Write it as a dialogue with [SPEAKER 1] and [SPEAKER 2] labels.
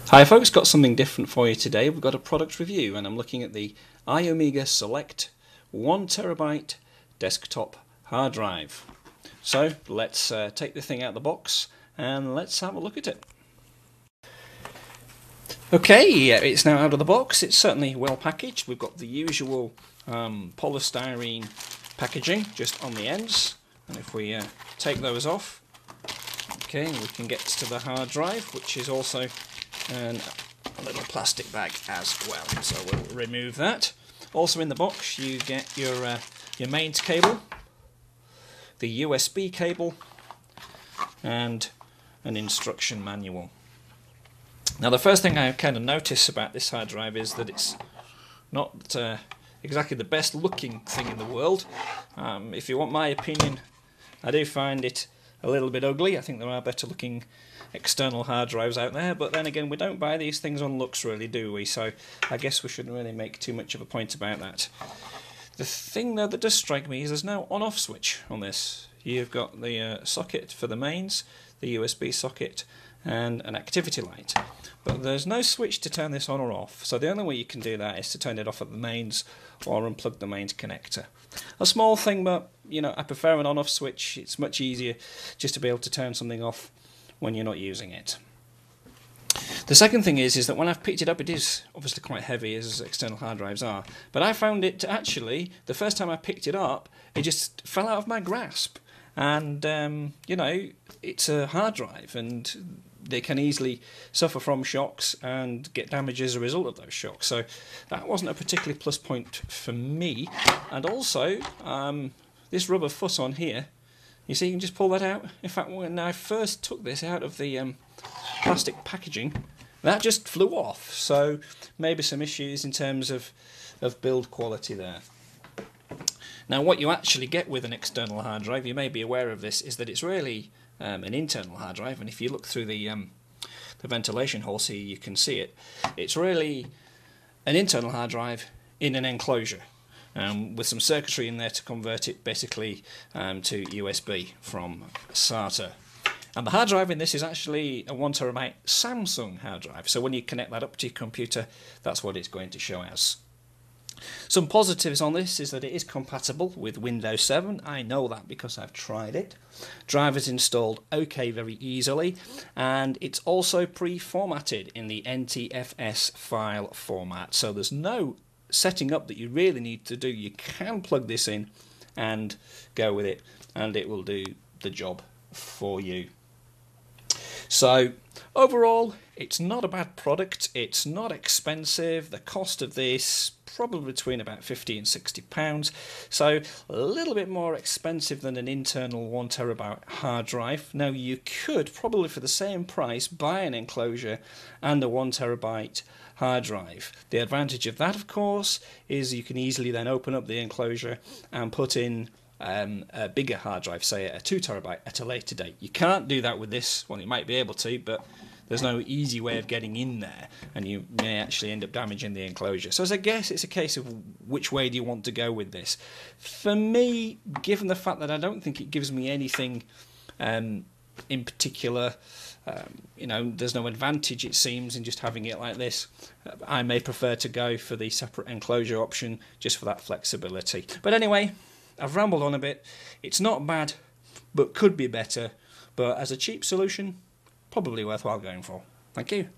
[SPEAKER 1] Hi folks, got something different for you today. We've got a product review and I'm looking at the Iomega Select 1TB desktop hard drive. So let's take the thing out of the box and let's have a look at it. Okay, it's now out of the box. It's certainly well packaged. We've got the usual polystyrene packaging just on the ends, and if we take those off, okay, we can get to the hard drive, which is also a little plastic bag as well. So we'll remove that. Also in the box you get your mains cable, the USB cable, and an instruction manual. Now the first thing I kind of notice about this hard drive is that it's not exactly the best looking thing in the world. If you want my opinion, I do find it a little bit ugly. I think there are better looking external hard drives out there, but then again we don't buy these things on looks really, do we? So I guess we shouldn't really make too much of a point about that. The thing though that does strike me is there's no on-off switch on this. You've got the socket for the mains, the USB socket, and an activity light, but there's no switch to turn this on or off. So the only way you can do that is to turn it off at the mains or unplug the mains connector. A small thing, but you know, I prefer an on-off switch. It's much easier just to be able to turn something off when you're not using it. The second thing is that when I've picked it up, it is obviously quite heavy, as external hard drives are, but I found it actually, the first time I picked it up, it just fell out of my grasp. And you know, it's a hard drive and they can easily suffer from shocks and get damage as a result of those shocks. So that wasn't a particularly plus point for me. And also, this rubber foot on here, you see, you can just pull that out. In fact, when I first took this out of the plastic packaging, that just flew off. So maybe some issues in terms of build quality there. Now what you actually get with an external hard drive, you may be aware of this, is that it's really an internal hard drive, and if you look through the ventilation holes here you can see it. It's really an internal hard drive in an enclosure with some circuitry in there to convert it basically to USB from SATA. And the hard drive in this is actually a 1TB Samsung hard drive, so when you connect that up to your computer, that's what it's going to show as. Some positives on this is that it is compatible with Windows 7. I know that because I've tried it. Drivers installed OK very easily, and it's also pre-formatted in the NTFS file format, so there's no setting up that you really need to do. You can plug this in and go with it, and it will do the job for you. So overall, it's not a bad product. It's not expensive. The cost of this probably between about £50 and £60, so a little bit more expensive than an internal 1TB hard drive. Now you could probably for the same price buy an enclosure and a 1TB hard drive. The advantage of that, of course, is you can easily then open up the enclosure and put in a bigger hard drive, say a 2TB at a later date. You can't do that with this. Well, you might be able to, but there's no easy way of getting in there, and you may actually end up damaging the enclosure. So as I guess it's a case of which way do you want to go with this. For me, given the fact that I don't think it gives me anything in particular, you know, there's no advantage it seems in just having it like this, I may prefer to go for the separate enclosure option just for that flexibility. But anyway, I've rambled on a bit. It's not bad, but could be better. But as a cheap solution, probably worthwhile going for. Thank you.